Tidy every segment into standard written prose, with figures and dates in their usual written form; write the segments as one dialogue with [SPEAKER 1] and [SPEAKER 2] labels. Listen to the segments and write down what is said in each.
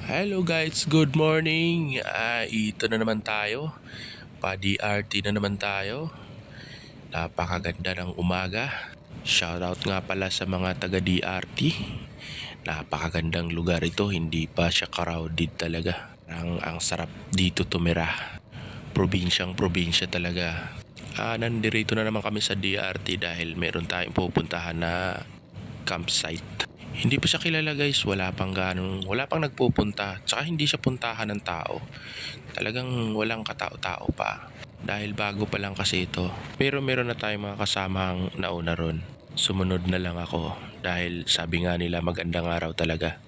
[SPEAKER 1] Hello guys, good morning. Ito na naman tayo. Pa-DRT na naman tayo. Napakaganda ng umaga. Shoutout nga pala sa mga taga DRT. Napakagandang lugar ito, hindi pa siya crowded talaga. Ang sarap dito tumira. Probinsyang probinsya talaga. Nandito na naman kami sa DRT dahil meron tayong pupuntahan na campsite. Hindi pa siya kilala guys, wala pang nagpupunta, tsaka hindi siya puntahan ng tao. Talagang walang katao-tao pa. Dahil bago pa lang kasi ito. Pero meron na tayong mga kasamang nauna ron. Sumunod na lang ako dahil sabi nga nila magandang araw talaga.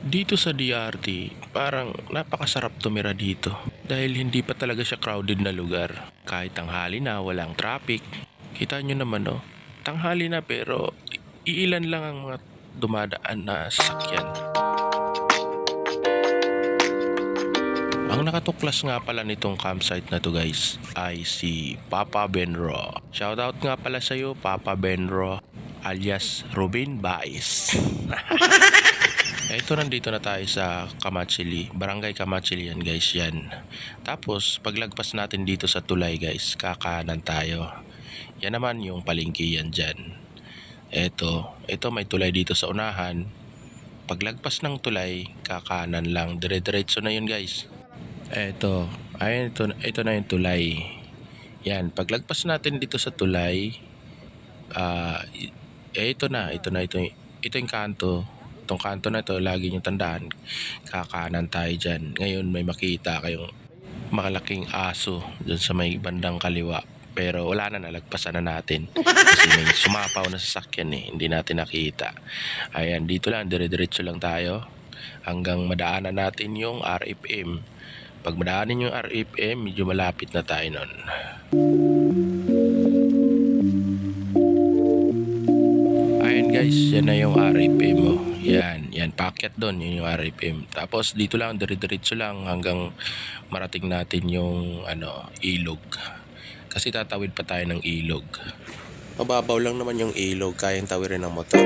[SPEAKER 1] Dito sa DRT, parang napakasarap tumira dito. Dahil hindi pa talaga siya crowded na lugar. Kahit tanghali na, walang traffic. Kita nyo naman tanghali na pero iilan lang ang mga dumadaan na sasakyan. Ang nakatuklas nga pala nitong campsite na to guys ay si Papa Benro. Shoutout nga pala sa iyo Papa Benro alias Robin Baez. Ito, nandito na tayo sa Kamachili, Barangay Kamachili yan guys yan. Tapos paglagpas natin dito sa tulay guys, kakanan tayo. Yan naman yung palengke yan dyan. Ito may tulay dito sa unahan. Paglagpas ng tulay, kakanan lang. Dire-diretso na yun guys. Ito na yung tulay. Yan, paglagpas natin dito sa tulay, ito yung kanto. Itong kanto na to, lagi nyo tandaan, kakanan tayo dyan. Ngayon may makita kayong malaking aso dyan sa may bandang kaliwa. Pero wala na, nalagpasan na natin. Kasi may sumapaw na sasakyan hindi natin nakita. Ayan, dito lang, dire-diretso lang tayo. Hanggang madaanan natin yung RFM. Pag madaanin yung RFM, medyo malapit na tayo nun. Ayan guys, yan na yung RFM mo. Yan, packet doon, yun yung RFM. Tapos dito lang, dire-diretso lang hanggang marating natin yung ilog. Kasi tatawid pa tayo ng ilog. Mababaw lang naman yung ilog, kayang tawirin ng motor.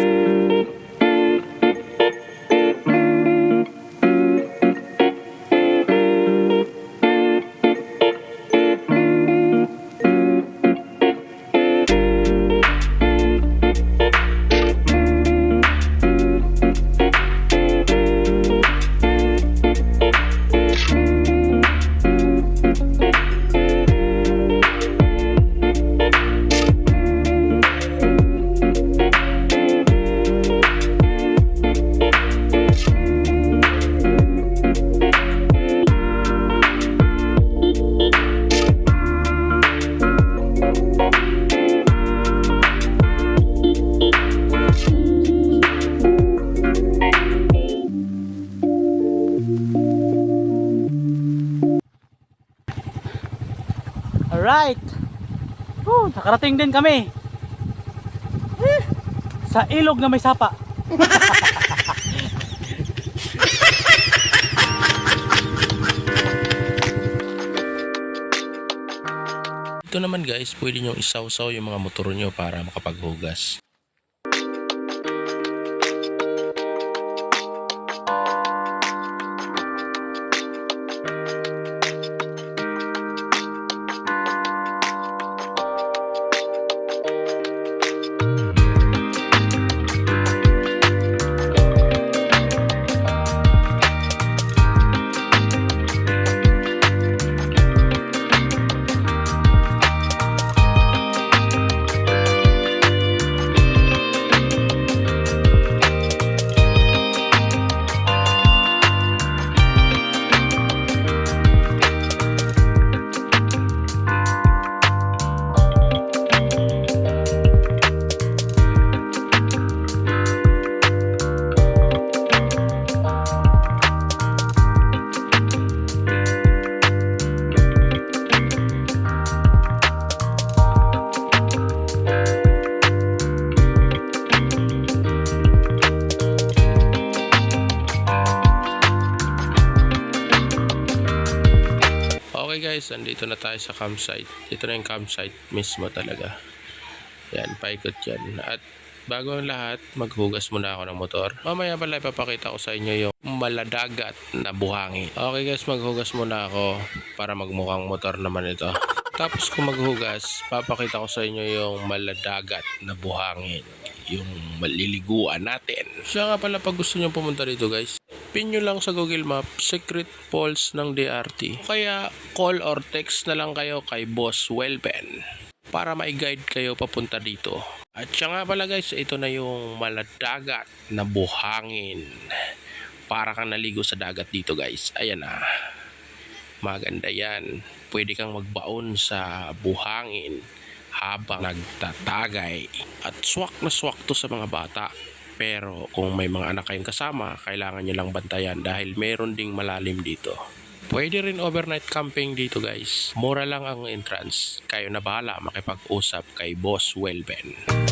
[SPEAKER 2] Alright. Nakarating din kami sa ilog na may sapa.
[SPEAKER 1] Ito naman guys, pwede nyo isawsaw yung mga motor nyo para makapaghugas. Okay guys, andito na tayo sa campsite. Ito na yung campsite mismo talaga. Yan, paikot yan. At Bago ang lahat, maghugas muna ako ng motor. Mamaya pala ipapakita ko sa inyo yung maladagat na buhangin. Okay guys, maghugas muna ako para magmukhang motor naman ito. Tapos kung maghugas, papakita ko sa inyo yung maladagat na buhangin. Yung maliliguan natin. Siya nga pala pag gusto nyo pumunta dito guys, pin nyo lang sa Google Map, Secret Falls ng DRT. Kaya call or text na lang kayo kay Boss Welben para ma-guide kayo papunta dito. At siya nga pala guys, ito na yung maladagat na buhangin. Para kang naligo sa dagat dito guys. Ayan na. Maganda yan. Pwede kang magbaon sa buhangin habang nagtatagay. At swak na swak to sa mga bata. Pero kung may mga anak kayong kasama, kailangan nyo lang bantayan dahil meron ding malalim dito. Pwede rin overnight camping dito guys. Mura lang ang entrance. Kayo na bahala makipag-usap kay Boss Welben.